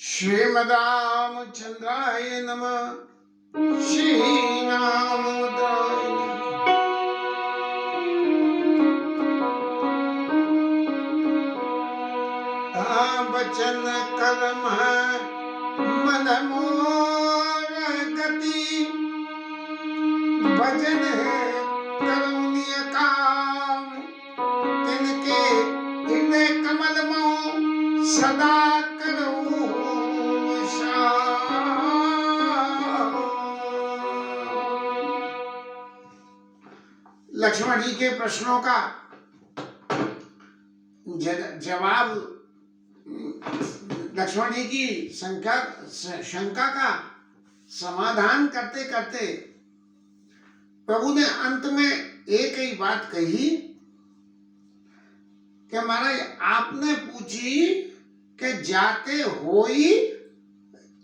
श्रीमद्रामचंद्राय नमः। श्रीरामद्राय वचन कर्म मन मोर गति, भजन करुण्य काम, तिनके हृदय कमल मों सदा करूं श्याम। लक्ष्मण जी के प्रश्नों का जवाब, लक्ष्मण जी की शंका का समाधान करते करते प्रभु ने अंत में एक ही बात कही कि महाराज आपने पूछी कि जाते होई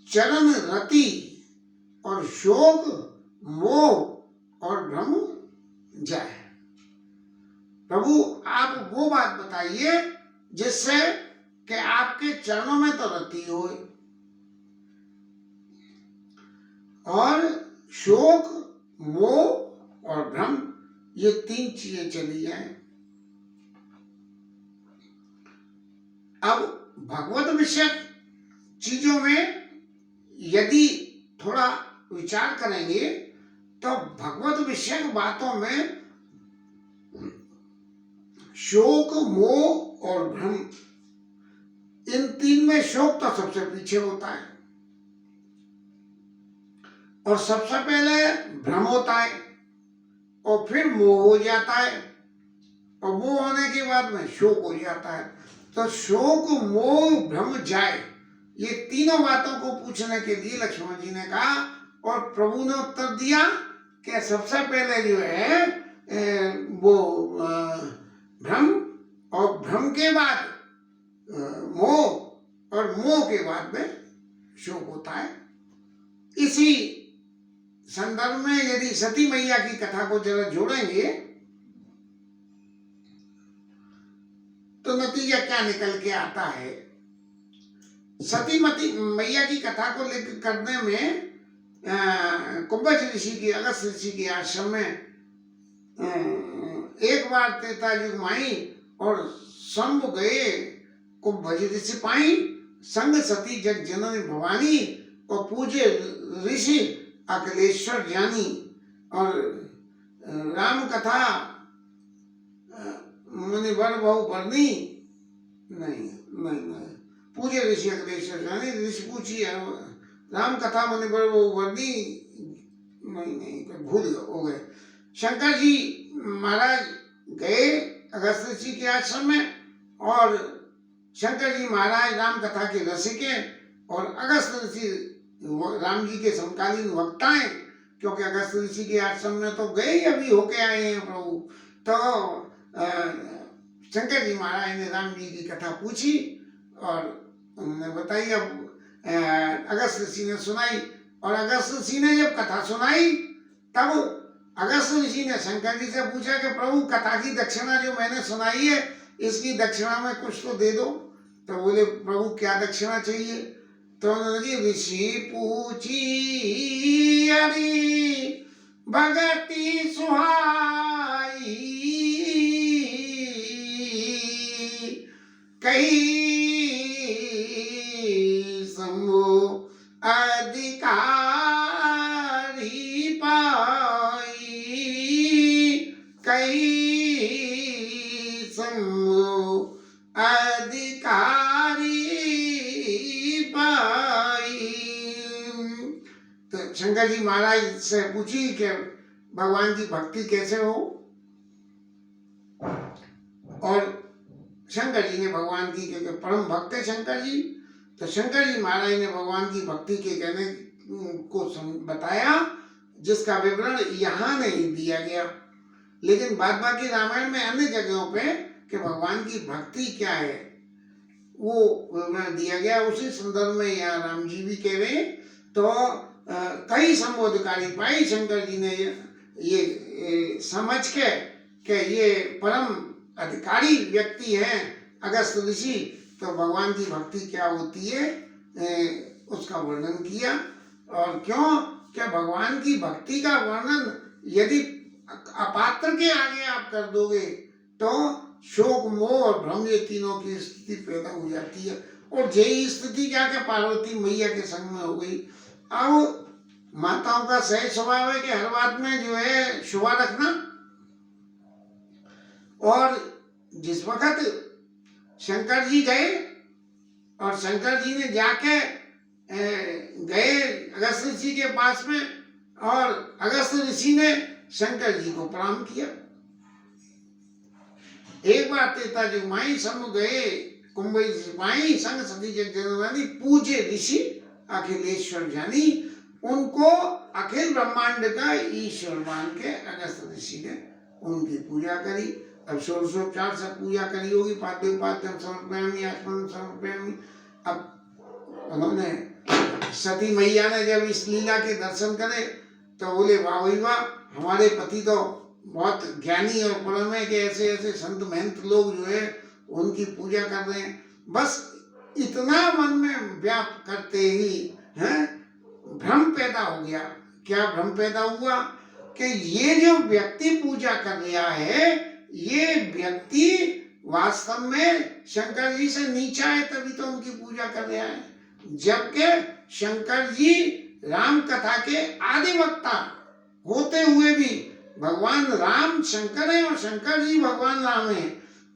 चरण रति और शोक मोह और भ्रम जाए। प्रभु आप वो बात बताइए जिससे कि आपके चरणों में तो रति हो और शोक मोह और भ्रम ये तीन चीजें चली जाए। अब भगवत विषयक चीजों में यदि थोड़ा विचार करेंगे तो भगवत विषयक बातों में शोक मोह और भ्रम, इन तीन में शोक तो सबसे पीछे होता है और सबसे पहले भ्रम होता है और फिर मोह हो जाता है और मोह होने के बाद में शोक हो जाता है। तो शोक मोह भ्रम जाए, ये तीनों बातों को पूछने के लिए लक्ष्मण जी ने कहा और प्रभु ने उत्तर दिया कि सबसे पहले जो है वो भ्रम और भ्रम के बाद मोह और मोह के बाद में शोक होता है। इसी संदर्भ में यदि सती मैया की कथा को जरा जोड़ेंगे तो नतीजा क्या निकल के आता है। सती मैया की कथा को लेकर करने में कुंभज ऋषि की, अगस्त ऋषि के आश्रम में एक बार त्रेता युग माई और शंभ गए कुंभज ऋषि पाई, संग सती जग जननी भवानी और पूजे ऋषि अखिलेश्वर ज्ञानी। और राम कथा मुनिवर बहु बरनी, नहीं पूजे ऋषि अखिलेश्वर ज्ञानी, ऋषि पूछी राम कथा मुनिवर बहु बरनी, नहीं भूल हो गए। शंकर जी महाराज गए अगस्त ऋषि के आश्रम में और शंकर जी महाराज राम कथा के रसिक हैं और अगस्त ऋषि राम जी के समकालीन वक्ता हैं, क्योंकि अगस्त ऋषि के आश्रम में तो गए ही अभी होके आए हैं प्रभु। तो शंकर जी महाराज ने राम जी की कथा पूछी और उन्होंने बताई। अब अगस्त ऋषि ने सुनाई और अगस्त ऋषि ने जब कथा सुनाई तब अगस्त ऋषि ने शंकर जी से पूछा कि प्रभु कथा की दक्षिणा जो मैंने सुनाई है इसकी दक्षिणा में कुछ तो दे दो। तो बोले प्रभु क्या दक्षिणा चाहिए। तो उन्होंने ऋषि पूछी अरे भगति सुहाई, कही शंभु अधिकारी पाई, कही शंभु अधिकारी पाई। तो शंकर जी महाराज से पूछी कि भगवान की भक्ति कैसे हो, और शंकर जी ने भगवान की, क्योंकि परम भक्त है शंकर जी, तो शंकर जी महाराज ने भगवान की भक्ति के कहने को बताया जिसका विवरण यहाँ नहीं दिया गया, लेकिन बाद बाकी रामायण में अन्य जगहों पे कि भगवान की भक्ति क्या है वो विवरण दिया गया। उसी संदर्भ में यहाँ राम जी भी कह रहे हैं। तो कई संबोधकारी पाई शंकर जी ने ये समझ के कि ये परम अधिकारी व्यक्ति हैं अगस्त ऋषि, तो भगवान की भक्ति क्या होती है उसका वर्णन किया। और क्यों? क्या भगवान की भक्ति का वर्णन यदि अपात्र के आगे आप कर दोगे तो शोक, मोह और भ्रम, ये तीनों की स्थिति पैदा हो जाती है। और यही स्थिति जाके पार्वती मैया के संग में हो गई। अब माताओं का सही स्वभाव है कि हर बात में जो है शुभा रखना। और जिस वक्त शंकर जी गए और शंकर जी ने जाके गए अगस्त ऋषि के पास में, और अगस्त ऋषि ने शंकर जी को प्रणाम किया। एक बार तेता जो माई सम गए कुंभई सिपाही संग सती जग जननी पूजे ऋषि अखिलेश्वर जानी। उनको अखिल ब्रह्मांड का ईश्वर मान के अगस्त ऋषि ने उनकी पूजा करी। अब षोडशोपचार से पूजा करी होगी, पाद्योपाद्यम समर्पयामि आचमन समर्पयामि। अब उन्होंने सती मैया ने जब इस लीला के दर्शन करे तो बोले वाह भाई वाह, हमारे पति तो बहुत ज्ञानी और परम है कि ऐसे ऐसे संत महंत लोग जो है उनकी पूजा कर रहे हैं। बस इतना मन में व्याप करते ही हैं भ्रम पैदा हो गया। क्या भ्रम पैदा हुआ? कि ये जो व्यक्ति पूजा कर रहा है, ये व्यक्ति वास्तव में शंकर जी से नीचा है, तभी तो उनकी पूजा कर रहा है। जबकि शंकर जी राम कथा के आदि वक्ता होते हुए भी भगवान राम शंकर है और शंकर जी भगवान राम है।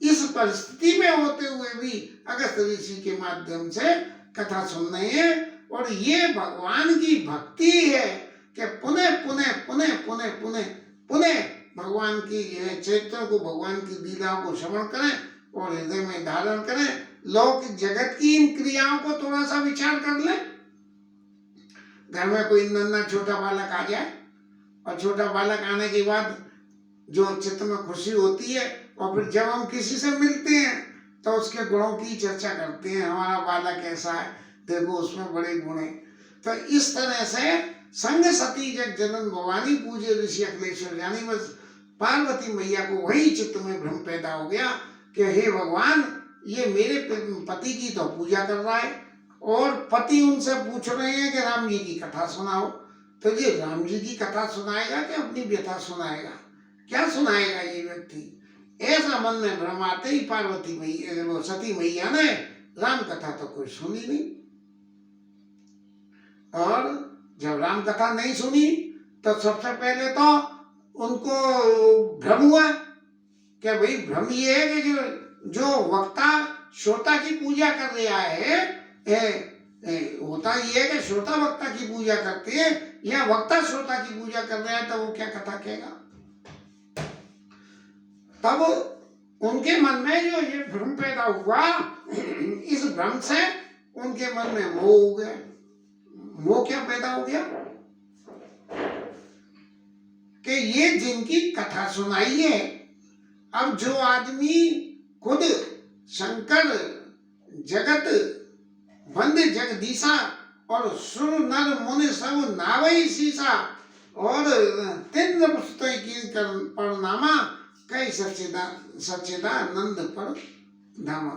इस परिस्थिति में होते हुए भी अगस्त ऋषि के माध्यम से कथा सुन रहे हैं। और ये भगवान की भक्ति है कि पुनः पुनः पुनः पुनः पुनः पुनः भगवान की चरित्रों को, भगवान की लीलाओं को श्रवण करें और हृदय में धारण करें। लौकिक जगत की इन क्रियाओं को थोड़ा सा विचार कर लें। घर में कोई नन्हा छोटा बालक आ जाए और छोटा बालक आने के बाद जो चित्त में खुशी होती है, और फिर जब हम किसी से मिलते हैं तो उसके गुणों की चर्चा करते हैं, हमारा बालक ऐसा है, देखो उसमें बड़े गुण हैं। तो इस तरह से संग सती जग जनन भवानी पूजे ऋषि अखिलेश्वर जानी। बस पार्वती मैया को वही चित्त में भ्रम पैदा हो गया कि हे भगवान, ये मेरे पति की तो पूजा कर रहा है और पति उनसे पूछ रहे हैं कि राम जी की कथा सुनाओ। तो ये राम जी की कथा सुनाएगा कि अपनी व्यथा सुनाएगा? क्या सुनाएगा ये व्यक्ति? ऐसा मन में भ्रम आते ही पार्वती मैया, वो सती मैया ने राम कथा तो कोई सुनी नहीं। और जब राम कथा नहीं सुनी तो सबसे पहले तो उनको भ्रम हुआ। क्या भाई भ्रम ये है कि जो वक्ता श्रोता की पूजा कर रहा है, होता ये है कि श्रोता वक्ता की पूजा करते हैं, या वक्ता श्रोता की पूजा कर रहा है, तो वो क्या कथा कहेगा? तब उनके मन में जो ये भ्रम पैदा हुआ, इस भ्रम से उनके मन में मोह हो गया। मोह क्या पैदा हो गया? कि ये जिनकी कथा सुनाई है, अब जो आदमी खुद शंकर जगत वंद्य जगदीशा और सुर नर मुनि सब नावई सीसा और तीन पुस्तक की परनामा कई सच्चिदानंद पर धामा।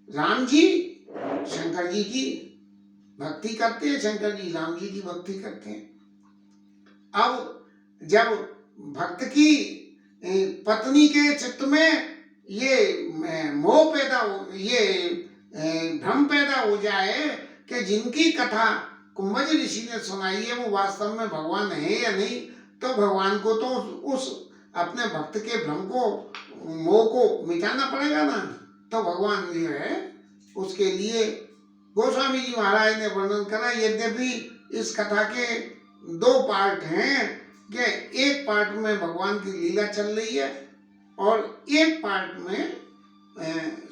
राम जी शंकर जी की भक्ति करते हैं, शंकर जी राम जी की भक्ति करते हैं। अब जब भक्त की पत्नी के चित्त में ये मोह पैदा हो, ये भ्रम पैदा हो जाए कि जिनकी कथा कुंभज ऋषि ने सुनाई है वो वास्तव में भगवान है या नहीं, तो भगवान को तो उस अपने भक्त के भ्रम को, मोह को मिटाना पड़ेगा ना। तो भगवान जो है उसके लिए गोस्वामी जी महाराज ने वर्णन करा। यद्यपि इस कथा के दो पार्ट हैं कि एक पार्ट में भगवान की लीला चल रही है और एक पार्ट में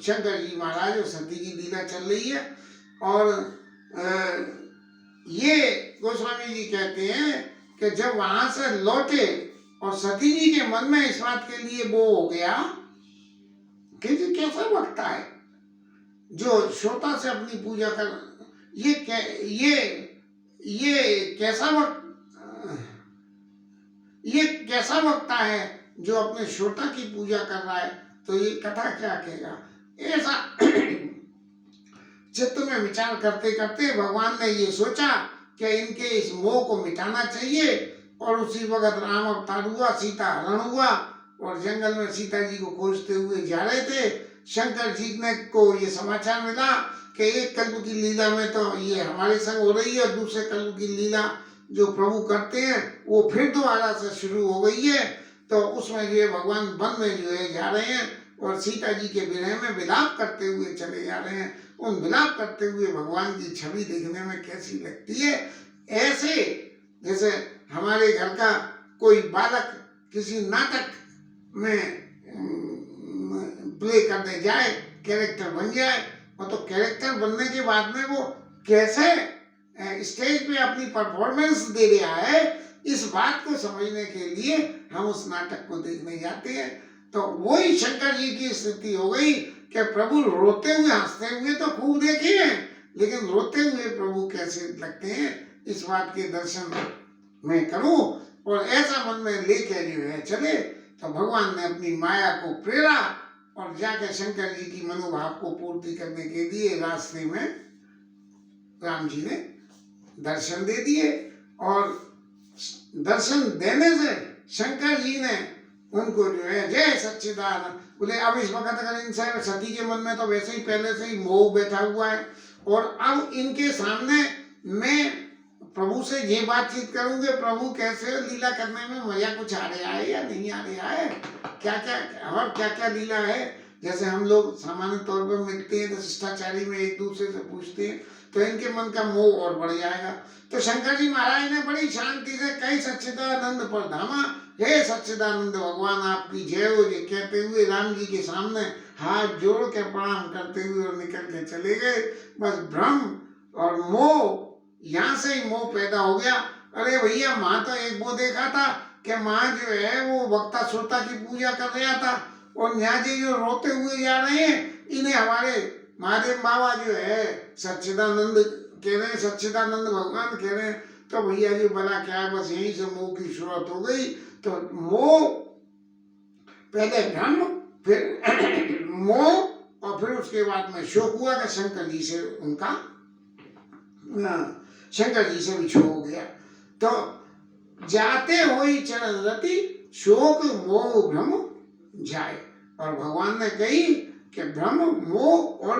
शंकर जी महाराज और सती की लीला चल रही है। और ये गोस्वामी जी कहते हैं कि जब वहां से लौटे और सती जी के मन में इस बात के लिए वो हो गया कि ये कैसा वक्ता है जो श्रोता से अपनी पूजा कर, ये कैसा वक्ता है जो अपने श्रोता की पूजा कर रहा है, तो ये कथा क्या कहेगा? ऐसा चित्त में विचार करते करते भगवान ने ये सोचा कि इनके इस मोह को मिटाना चाहिए। और उसी वक्त राम अवतार हुआ, सीता हरण हुआ और जंगल में सीता जी को खोजते हुए जा रहे थे। शंकर जी ने को ये समाचार मिला कि एक कल्प की लीला में तो ये हमारे संग हो रही है, दूसरे कल्प की लीला जो प्रभु करते हैं वो फिर दोबारा से शुरू हो गई है। तो उसमें जो है भगवान वन में जो है जा रहे हैं और सीता जी के विरह में विलाप करते हुए चले जा रहे हैं। उन विलाप करते हुए भगवान की छवि देखने में कैसी लगती है, ऐसे जैसे हमारे घर का कोई बालक किसी नाटक में प्ले करने जाए, कैरेक्टर बन जाए, और तो कैरेक्टर बनने के बाद में वो कैसे स्टेज पे अपनी परफॉर्मेंस दे रहा है, इस बात को समझने के लिए हम उस नाटक को देखने जाते हैं। तो वही शंकर जी की स्थिति हो गई कि प्रभु रोते हुए हंसते हुए तो खूब देखे हैं, लेकिन रोते हुए प्रभु कैसे लगते हैं इस बात के दर्शन मैं करूं। और ऐसा मन में लेके जो है चले, तो भगवान ने अपनी माया को प्रेरा और जाके शंकर जी की मनोभाव को पूर्ति करने के लिए रास्ते में राम जी ने दर्शन दे दिए। और दर्शन देने से शंकर जी ने उनको जो है जय सच्चिदानंद बोले। अब इस वक्त अगर इनसे सती के मन में तो वैसे ही पहले से ही मोह बैठा हुआ है, और अब इनके सामने मैं प्रभु से ये बातचीत करूंगे, प्रभु कैसे लीला करने में मजा कुछ आ रहा है या नहीं आ रहा है, क्या क्या और क्या क्या लीला है। जैसे हम लोग सामान्य तौर पर मिलते हैं तो शिष्टाचारी में एक दूसरे से पूछते हैं, तो इनके मन का मोह और बढ़ जाएगा। तो शंकर जी महाराज ने बड़ी शांति से कई सच्चिदानंद पर धामा, हे सच्चिदानंद भगवान आपकी जय हो, ये कहते हुए राम जी के सामने हाथ जोड़ के प्रणाम करते हुए और निकल के चले गए। बस भ्रम और मोह, यहाँ से ही मोह पैदा हो गया। अरे भैया, माँ तो एक वो देखा था कि माँ जो है वो वक्ता श्रोता की पूजा कर रहा था, और यहाँ जी जो रोते हुए जा रहे हैं, इन्हें हमारे महादेव बाबा जो है सच्चिदानंद कह रहे हैं, सच्चिदानंद भगवान कह रहे हैं। तो भैया जी भला क्या है, बस यहीं से मोह की शुरुआत हो गई। तो मोह, पहले भ्रम, फिर मोह, और फिर उसके बाद में शोक हुआ कि शंकर जी से उनका शंकर जी से विछोह हो गया। तो जाते हुई चरण रति शोक मोह भ्रम जाए, और भगवान ने कही कि भ्रम मोह और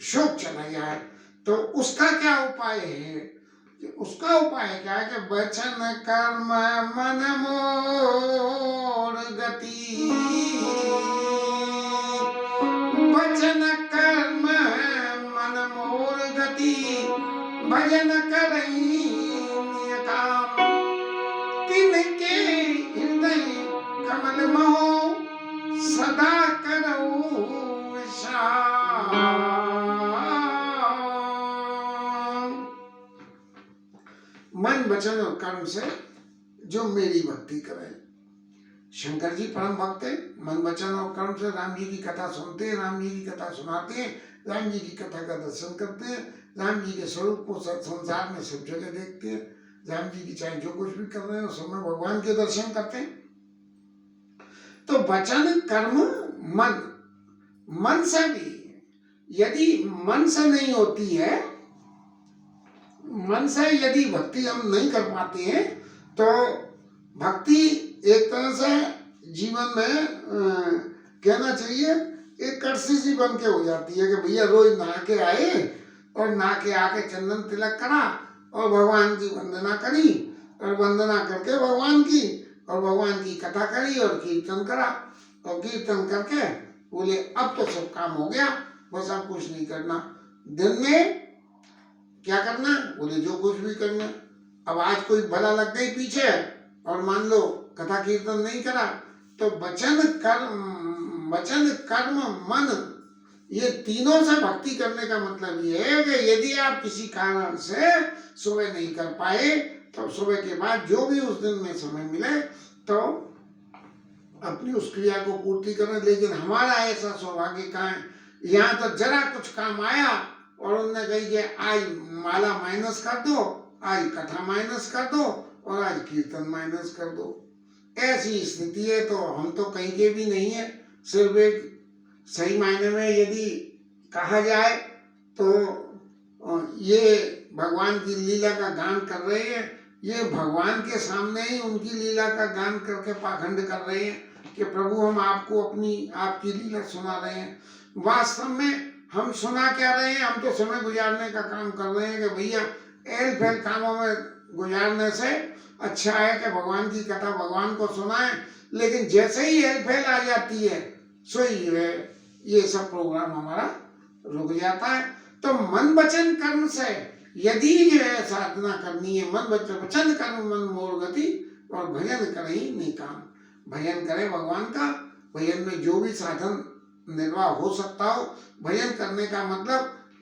शोक चला जाए। तो उसका क्या उपाय है? उसका उपाय क्या है कि वचन कर्म मन मोर गति, वचन कर्म मन मोर गति, भजन करई काम, तिनके हृदय कमल मोह सदा करऊ श्याम। मन वचन और कर्म से जो मेरी भक्ति करे। शंकर जी परम भक्त है, मन वचन और कर्म से राम जी की कथा सुनते हैं, राम जी की कथा सुनाते हैं, राम जी की कथा का दर्शन करते हैं, राम जी के स्वरूप को संसार में सब जगह देखते हैं। राम जी की चाहे जो कुछ भी कर रहे हैं उस समय भगवान के दर्शन करते हैं। तो वचन कर्म मन, मन से भी, यदि मन से नहीं होती है, मन से यदि भक्ति हम नहीं कर पाते हैं, तो भक्ति एक तरह से जीवन में कहना चाहिए एक कर्सी सी बन के हो जाती है कि भैया रोज नहा के आए और नहा के आके चंदन तिलक करा और भगवान की वंदना करी, और वंदना करके भगवान की, और भगवान की कथा करी और कीर्तन करा, और कीर्तन करके बोले अब तो सब काम हो गया, बस अब कुछ नहीं करना। दिन में क्या करना? बोले जो कुछ भी करना। अब आज कोई भला लग गई पीछे और मान लो कथा कीर्तन नहीं करा, तो वचन कर्म मन, ये तीनों से भक्ति करने का मतलब ये है कि यदि आप किसी कारण से सुबह नहीं कर पाए, तो सुबह के बाद जो भी उस दिन में समय मिले तो अपनी उस क्रिया को पूर्ति करें। लेकिन हमारा ऐसा सौभाग्य कहाँ है, यहाँ तो जरा कुछ काम आया और उन्होंने कही कि आज माला माइनस कर दो, आज कथा माइनस कर दो, और आज कीर्तन माइनस कर दो। ऐसी स्थिति है। तो हम तो कहीं के भी नहीं है। सिर्फ एक सही मायने में यदि कहा जाए तो ये भगवान की लीला का गान कर रहे हैं, ये भगवान के सामने ही उनकी लीला का गान करके पाखंड कर रहे हैं कि प्रभु हम आपको आपकी लीला सुना रहे हैं। वास्तव में हम सुना क्या रहे हैं, हम तो समय गुजारने का काम कर रहे हैं कि भैया एल फैल कामों में गुजारने से अच्छा है कि भगवान की कथा भगवान को सुनाएं। लेकिन जैसे ही एल फैल आ जाती है सो ये सब प्रोग्राम हमारा रुक जाता है। तो मन वचन कर्म से यदि जो है साधना करनी है, मन वचन कर्म मन मोर गति, और भजन करे निकाम, भजन करे भगवान का। भजन में जो भी साधन निर्वाह हो सकता हो, भजन करने का मतलब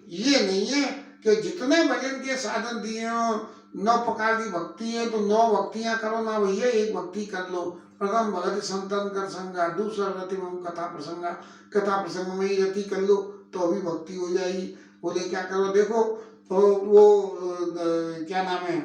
ये नहीं है कि जितने भजन के साधन दिए हो, 9 प्रकार की भक्ति है तो 9 भक्तियां करो ना भैया, एक भक्ति कर लो। प्रथम भगत संतन कर संगा, दूसरा रति में कथा प्रसंगा, कथा प्रसंग में ही रति कर लो तो अभी भक्ति हो जाएगी। बोले क्या करो, देखो तो वो क्या नाम है,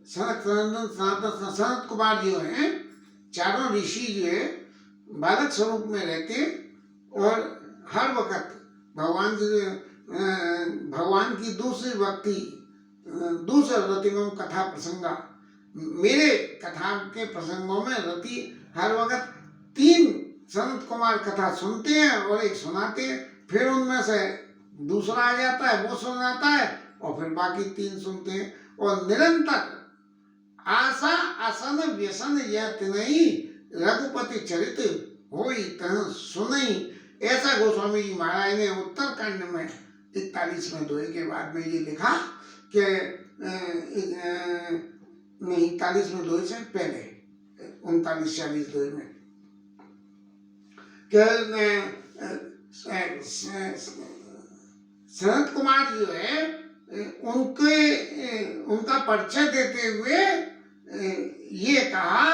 सनत कुमार जो है, चारों ऋषि जो है बालक स्वरूप में रहते और हर वक्त भगवान की दूसरी भक्ति, दूसरा रतिगम कथा प्रसंगा, मेरे कथा के प्रसंगों में रति हर वक्त 3 सनत कुमार कथा सुनते हैं और एक सुनाते हैं, फिर उनमें से दूसरा आ जाता है वो सुनाता है और फिर बाकी 3 सुनते हैं। और निरंतर आशा आसन व्यसन यह तिनहि, रघुपति चरित होई तह सुनई, ऐसा गोस्वामी जी महाराज ने उत्तरकांड में 41वें दोहे के बाद में ये लिखा कि 41वें दोहे से पहले 39-40 दोहे में सनत कुमार जो है उनका परिचय देते हुए ये कहा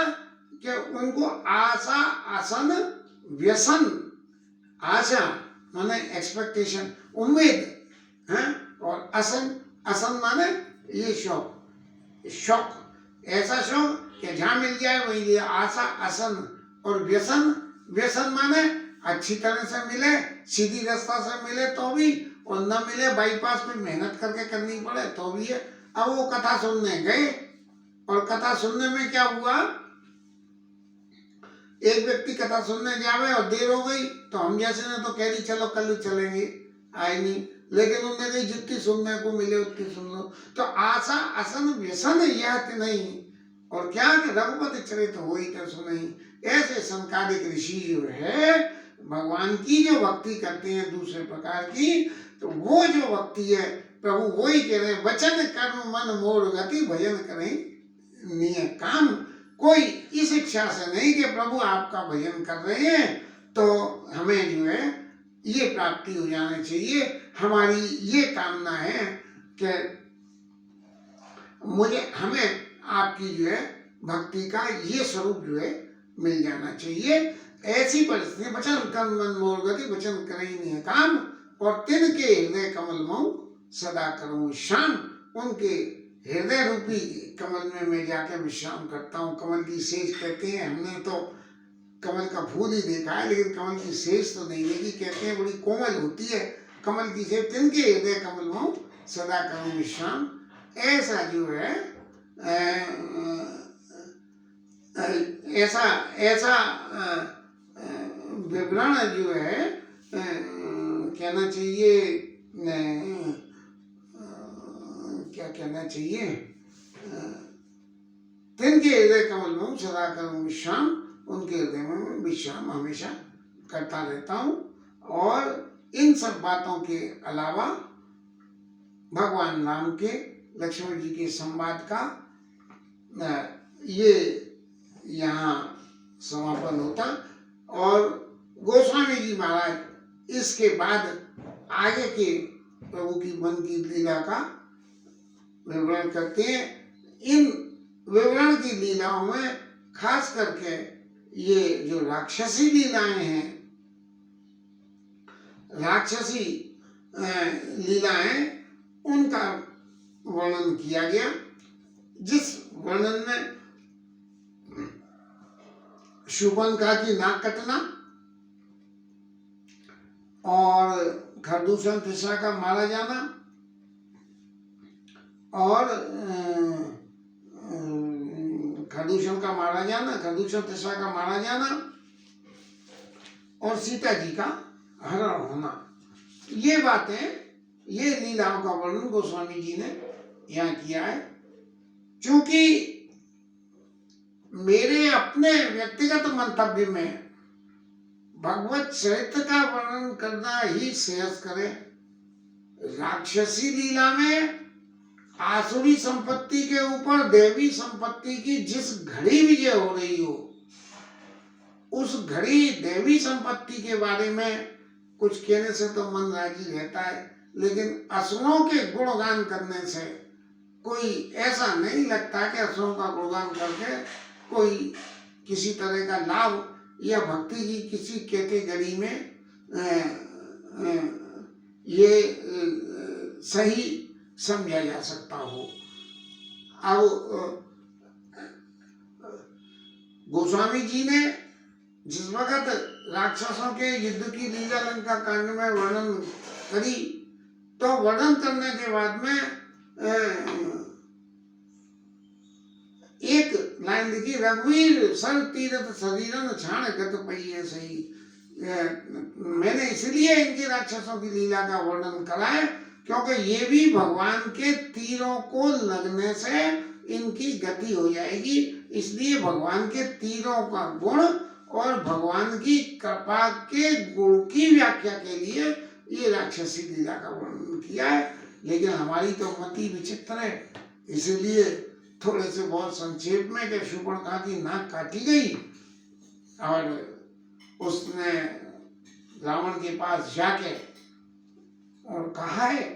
कि उनको आशा आसन व्यसन, आशा माने एक्सपेक्टेशन उम्मीद है, और असन माने ये शौक, ऐसा शौक कि जहाँ मिल जाए वही लिया, आशा आसन। और व्यसन माने अच्छी तरह से मिले, सीधी रास्ता से मिले तो भी, और न मिले बाईपास में मेहनत करके करनी पड़े तो भी है। अब वो कथा सुनने गए और कथा सुनने में क्या हुआ, एक व्यक्ति कथा सुनने जावे और देर हो गई तो हम जैसे ने तो कह दी चलो कल चलेंगे, आए नहीं, लेकिन उनने कही जितनी सुनने को मिले उतनी सुन लो। तो आशा आसन व्यसन यह नहीं, और क्या कि रघुपति चरित होई तो सुनई। ऐसे संकालिक ऋषि जो है भगवान की जो भक्ति करते हैं दूसरे प्रकार की, तो वो जो भक्ति है प्रभु वही कह रहे हैं, वचन कर्म मन मोर गति, भजन करें निय काम। कोई इस इच्छा से नहीं कि प्रभु आपका भजन कर रहे हैं तो हमें जो है ये प्राप्ति हो जानी चाहिए। हमारी ये कामना है कि हमें आपकी जो है भक्ति का ये स्वरूप जो है मिल जाना चाहिए। ऐसी परिस्थिति वचन कर्म मन मोर गति, वचन करें नहीं काम, और तिनके हृदय कमल मऊ सदा करूं विश्राम। उनके हृदय रूपी कमल में मैं जाके विश्राम करता हूँ। कमल की सेज कहते हैं, हमने तो कमल का फूल ही देखा है लेकिन कमल की सेज तो नहीं देखी। कहते हैं बड़ी कोमल होती है कमल की सेज। तिनके हृदय कमल मऊ सदा करूं विश्राम। ऐसा जो है ऐसा विवरण जो है कहना चाहिए, क्या कहना चाहिए, तिनके हृदय कमल में सदा करूं विश्राम। उनके हृदय में विश्राम हमेशा करता रहता हूँ। और इन सब बातों के अलावा भगवान राम के लक्ष्मण जी के संवाद का ये यहाँ समापन होता। और गोस्वामी जी महाराज इसके बाद आगे के प्रभु की मन की लीला का विवरण करते हैं। इन विवरण की लीलाओं में खास करके ये जो राक्षसी लीलाएं हैं, राक्षसी लीलाएं, उनका वर्णन किया गया। जिस वर्णन में शूर्पणखा की नाक कटना और खरदूषण तिस्सा का मारा जाना और खरदूषण का मारा जाना, खरदूषण तिस्सा का मारा जाना और सीता जी का हरण होना, ये बातें, ये लीलाओं का वर्णन गोस्वामी जी ने यहाँ किया है। क्योंकि मेरे अपने व्यक्तिगत मंतव्य में भगवत चरित्र का वर्णन करना ही श्रेयस्कर है। राक्षसी लीला में आसुरी संपत्ति के ऊपर देवी संपत्ति की जिस घड़ी विजय हो रही हो, उस घड़ी देवी संपत्ति के बारे में कुछ कहने से तो मन राजी रहता है, लेकिन असुरों के गुणगान करने से कोई ऐसा नहीं लगता कि असुरों का गुणगान करके कोई किसी तरह का लाभ या भक्ति की किसी कैटेगरी में ये सही समझा जा सकता हो। अब गोस्वामी जी ने जिस वक्त राक्षसों के युद्ध की लीला लंका कांड में वर्णन करी, तो वर्णन करने के बाद में एक लाइन लिखी, रघुवीर सर तीरथ शरीरन छाण गत पहिए सही। मैंने इसलिए इनके राक्षसों की लीला का वर्णन करा है क्योंकि ये भी भगवान के तीरों को लगने से इनकी गति हो जाएगी, इसलिए भगवान के तीरों का गुण और भगवान की कृपा के गुण की व्याख्या के लिए ये राक्षसी लीला का वर्णन किया है। लेकिन हमारी तो मति विचित्र है, इसलिए थोड़े से बहुत संक्षेप में कि शूर्पणखा की नाक काटी गई और उसने रावण के पास जाके और कहा है,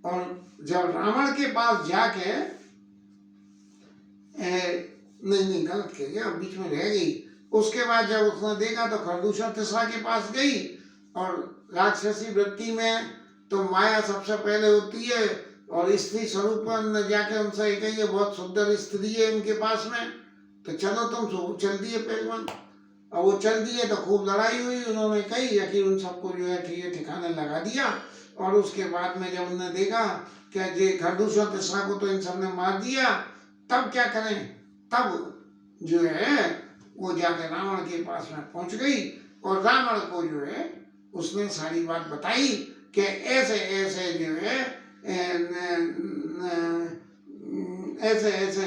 और जब रावण के पास जाके नहीं गलत कह गया, बीच में रह गई। उसके बाद जब उसने देखा तो खरदूषण तिस्सा के पास गई, और राक्षसी वृत्ति में तो माया सबसे पहले होती है, और स्त्री स्वरूप में जाके उनसे कही बहुत सुंदर स्त्री है इनके पास में, तो चलो तुम चल दिए पहलवान। और वो चल दिए तो खूब लड़ाई हुई, उन्होंने कही आखिर उन सबको जो है ठीक ठिकाने लगा दिया। और उसके बाद में जब उन्होंने देखा कि ये खरदूषण तिस्सा को तो इन सब ने मार दिया, तब क्या करें, तब जो है वो जाके रावण के पास में पहुंच गई और रावण को जो है उसने सारी बात बताई कि ऐसे ऐसे जो है ऐसे ऐसे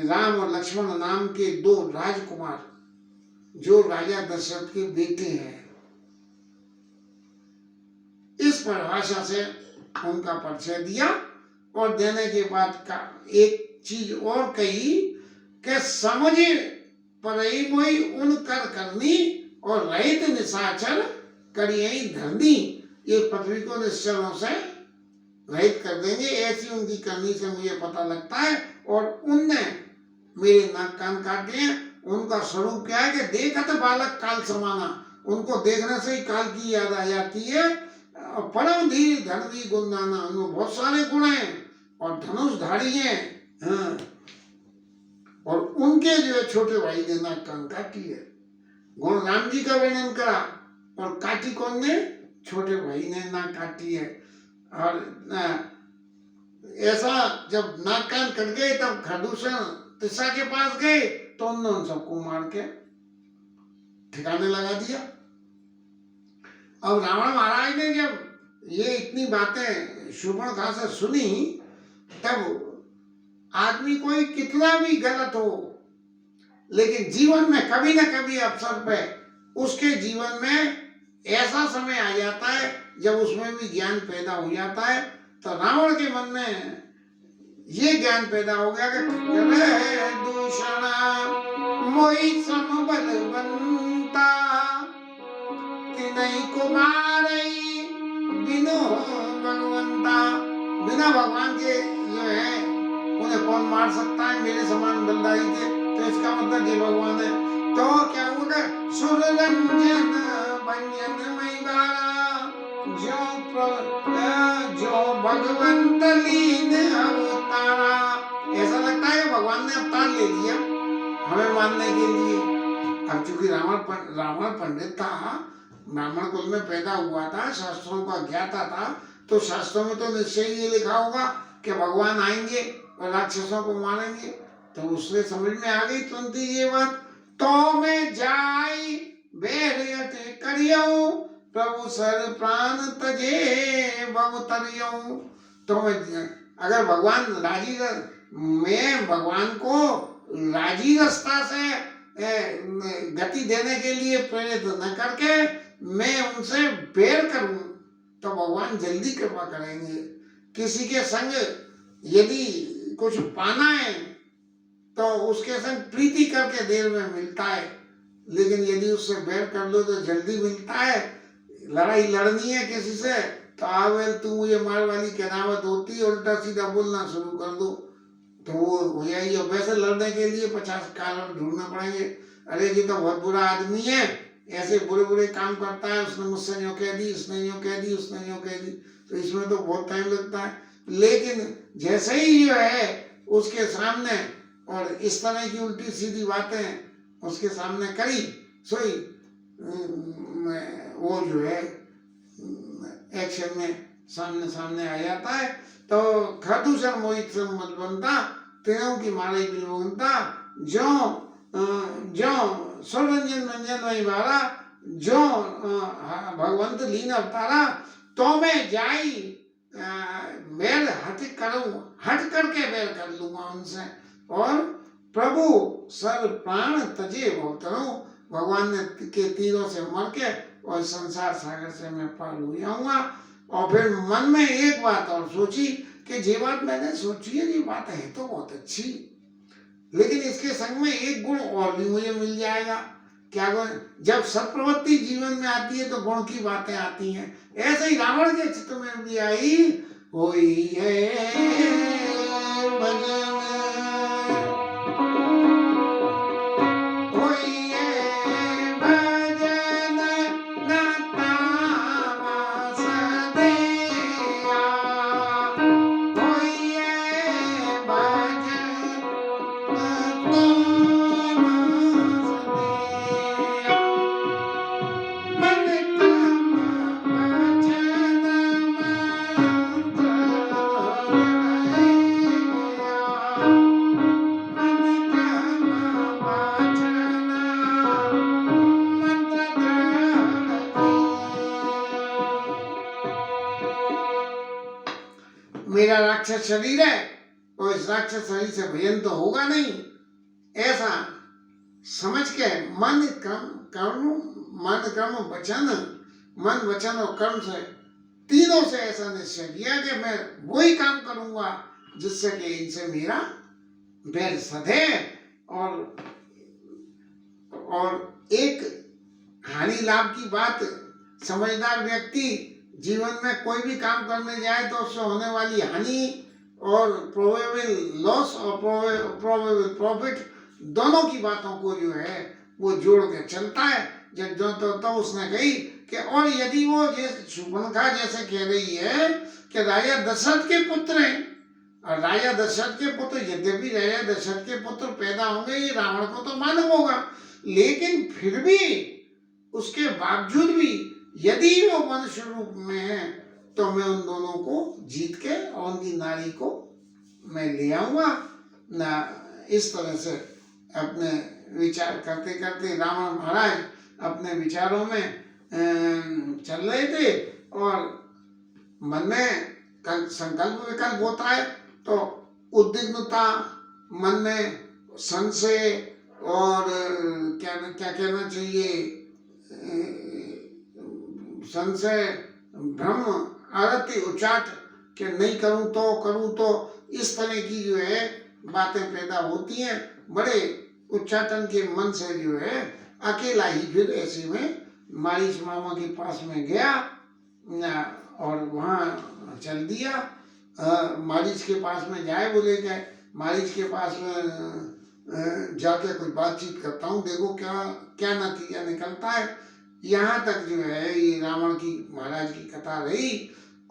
राम और लक्ष्मण नाम के दो राजकुमार जो राजा दशरथ के बेटे हैं, इस परिभाषा से उनका परिचय दिया। और देने के बाद का एक चीज और कही कि समझे परई मोई उन कर करनी और रहित निशाचर करियई धरनी। ये पृथ्वी को निश्चलों से रहित कर देंगे, ऐसी उनकी करनी से मुझे पता लगता है। और उनने मेरे नाक कान काट लिए। उनका स्वरूप क्या है कि देखत बालक काल समाना, उनको देखने से ही काल की याद आ जाती है। परम धीर धनवी गुणदाना, उनमें बहुत सारे गुण हैं और धनुषधारी हैं। हाँ। और उनके जो है छोटे भाई ने नाक कान काटी है। गुण राम जी का वर्णन करा और काटी कौन ने, छोटे भाई ने नाक काटी है। और ऐसा जब नाक कान कट गए तब खरदूषण तिस्सा के पास गए तो उन्होंने उन सबको मार के ठिकाने लगा दिया। अब रावण महाराज ने जब ये इतनी बातें शूर्पणखा से सुनी, तब आदमी कोई कितना भी गलत हो, लेकिन जीवन में कभी न कभी अवसर पे उसके जीवन में ऐसा समय आ जाता है जब उसमें भी ज्ञान पैदा हो जाता है। तो रावण के मन में ये ज्ञान पैदा हो गया कि दूषण मोई सम बलवंता तिनई कुमारई बिनो भगवंता। बिना भगवान के जो है उन्हें कौन मार सकता है, मेरे समान बलदाई थे। तो इसका मतलब ये भगवान है। तो क्या होगा, सुर रंजन भंजन मई बारा जो भगवंत लीन अवतारा। ऐसा लगता है कि भगवान ने अवतार ले लिया हमें मानने के लिए। अब चूंकि रावण पंडित था, ब्राह्मण कुल में पैदा हुआ था, शास्त्रों का ज्ञाता था, तो शास्त्रों में तो निश्चय ये लिखा होगा कि भगवान आएंगे और राक्षसों को मारेंगे। तो उसने समझ में आ गई तुरंत ये बात। तो मैं जाई बैरियत करियो, प्रभु सर प्राण तजे बहुतरियो। तो मैं अगर भगवान राजी, मैं भगवान को राजी रास्ता से गति देने के लिए प्रेरित न करके मैं उनसे बैर करूं तो भगवान जल्दी कृपा करेंगे। किसी के संग यदि कुछ पाना है तो उसके संग प्रीति करके देर में मिलता है, लेकिन यदि उससे बैर कर लो तो जल्दी मिलता है। लड़ाई लड़नी है किसी से तो आवेल तू मुझे मार वाली कहावत होती है, उल्टा सीधा बोलना शुरू कर दो तो वो हो जाएगी। वैसे लड़ने के लिए 50 कारण ढूंढने पड़ेंगे। अरे ये तो बहुत बुरा आदमी है, ऐसे बुरे बुरे काम करता है, उसने मुझसे यूँ कह दी, उसने यूँ कह दी, उसने यूँ कह दी, तो इसमें तो बहुत टाइम लगता है। लेकिन जैसे ही जो है उसके सामने और इस तरह की उल्टी सीधी बातें उसके सामने करी सोई वो जो है एक्शन में सामने सामने आ जाता है। तो खरदूषण मोहित से मत बनता, तेरों की मारे भी बनता, जो जो स्वरंजन मंजन वही बारा, जो भगवंत लीन अवतारा। तो मैं जाई बैर हट करूं, हट करके बैर कर लूंगा उनसे, और प्रभु सर प्राण तजे बहुतरों, भगवान ने के तीरों से मर के और संसार सागर से मैं पार हो जाऊंगा। और फिर मन में एक बात और सोची कि ये बात मैंने सोची है, ये बात है तो बहुत अच्छी, लेकिन इसके संग में एक गुण और भी मुझे मिल जाएगा। क्या गुण? जब सत्प्रवृत्ति जीवन में आती है तो गुण की बातें आती हैं। ऐसे ही रावण के चित्त में भी आई, होई है भजन, मेरा राक्षस शरीर है और इस राक्षस शरीर से भजन तो होगा नहीं, ऐसा समझ के मन कर्म वचन, मन वचन और कर्म से तीनों से ऐसा निश्चय किया कि मैं वही काम करूंगा जिससे कि इनसे मेरा बैर सधे। और एक हानि लाभ की बात, समझदार व्यक्ति जीवन में कोई भी काम करने जाए तो उससे होने वाली हानि और प्रोबेबल लॉस और प्रोबेबल प्रॉफिट दोनों की बातों को जो है वो जोड़ के चलता है। जब जो तो उसने कही कि और यदि वो जैसे शुभंखा जैसे कह रही है कि राजा दशरथ के पुत्र हैं, और राजा दशरथ के पुत्र, यद्यपि राजा दशरथ के पुत्र पैदा होंगे ये रावण को तो मालूम होगा, लेकिन फिर भी उसके बावजूद भी यदि वो मनुष्य रूप में है तो मैं उन दोनों को जीत के और उनकी नारी को मैं ले आऊंगा ना। इस तरह से अपने विचार करते करते रावण महाराज अपने विचारों में चल रहे थे, और मन में संकल्प विकल्प होता है तो उद्विग्नता, मन में संशय और क्या कहना चाहिए, संशय, भ्रम, आरती, उचाट कि नहीं करूं तो इस तरह की जो है बातें पैदा होती हैं। बड़े उच्चाटन के मन से जो है अकेला ही फिर ऐसे में मारीच मामा के पास में गया और वहाँ चल दिया। मारीच के पास में जाए बोले गए, मारीच के पास में जाके कोई बातचीत करता हूँ, देखो क्या क्या नतीजा निकलता है। यहाँ तक जो है ये रावण की महाराज की कथा रही।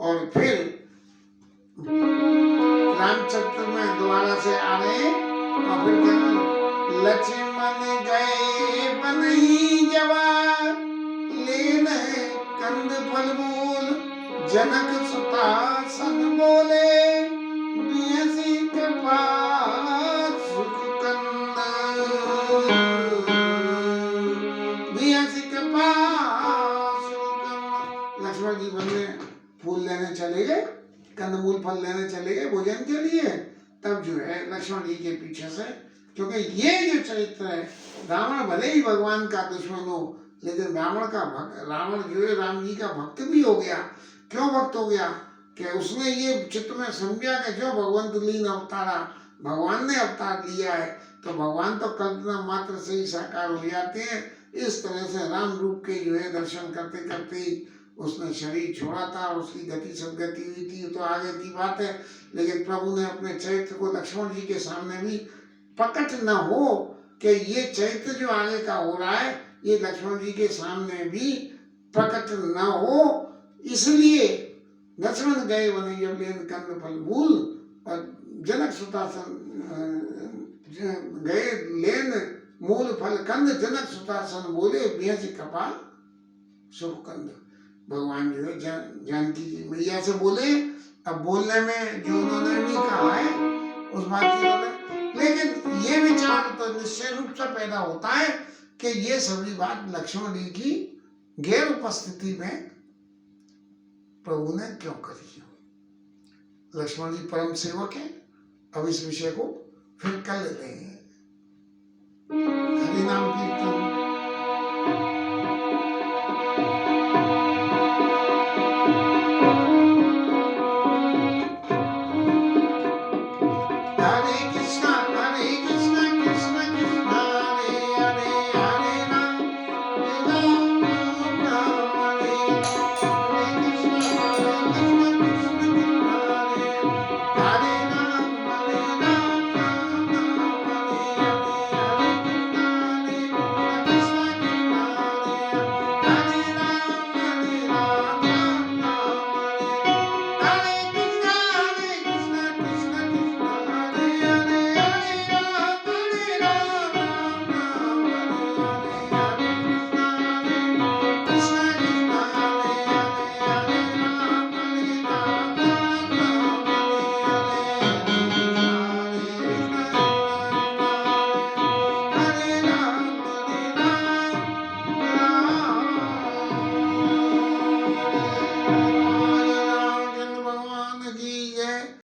और फिर रामचरित्र में दोबारा से आ रहे और फिर क्या, लक्ष्मण गए बनहि जवार, लेन कंद फल मूल, जनक सुता सन बोले, बियसि कृपा सुख कंद, बियसि कृपा सुख कंद। लक्ष्मण जी वन में फूल लेने चले गए, कंदमूल फल लेने चले गए भोजन के लिए। तब जो है लक्ष्मण जी के पीछे से, क्योंकि ये जो चरित्र है, रावण भले ही भगवान का दुश्मन हो, लेकिन रावण जो है राम जी का भक्त भी हो गया। क्यों भक्त हो गया? कि उसने ये चित्त में समझा कि जो भगवंत लीन अवतारा, भगवान ने अवतार लिया है, तो भगवान तो कल्पना मात्र से ही साकार हो जाते हैं। इस तरह से राम रूप के जो है दर्शन करते करते ही उसने शरीर छोड़ा था, उसकी गति सदगति हुई थी, तो आगे की बात है। लेकिन प्रभु ने अपने चरित्र को लक्ष्मण जी के सामने भी प्रकट न हो कि ये चरित्र जो आगे का हो रहा है ये लक्ष्मण जी के सामने भी प्रकट न हो, इसलिए लक्ष्मण गए वन जब लेन कंद फल मूल, और जनक सुतासन गए लेन मूल फल कंद, जनक सुतासन बोले, बियसि कृपा सुख कंद। भगवान जो है जानकी जी मैया से बोले। अब बोलने में जो उन्होंने नहीं कहा है उस बात की, लेकिन ये विचार तो निश्चय रूप से पैदा होता है कि ये सभी बात लक्ष्मण जी की गैर उपस्थिति में प्रभु ने क्यों करी। लक्ष्मण जी परम सेवक है। अब इस विषय को फिर कल लेंगे। हरि नाम कीर्तन।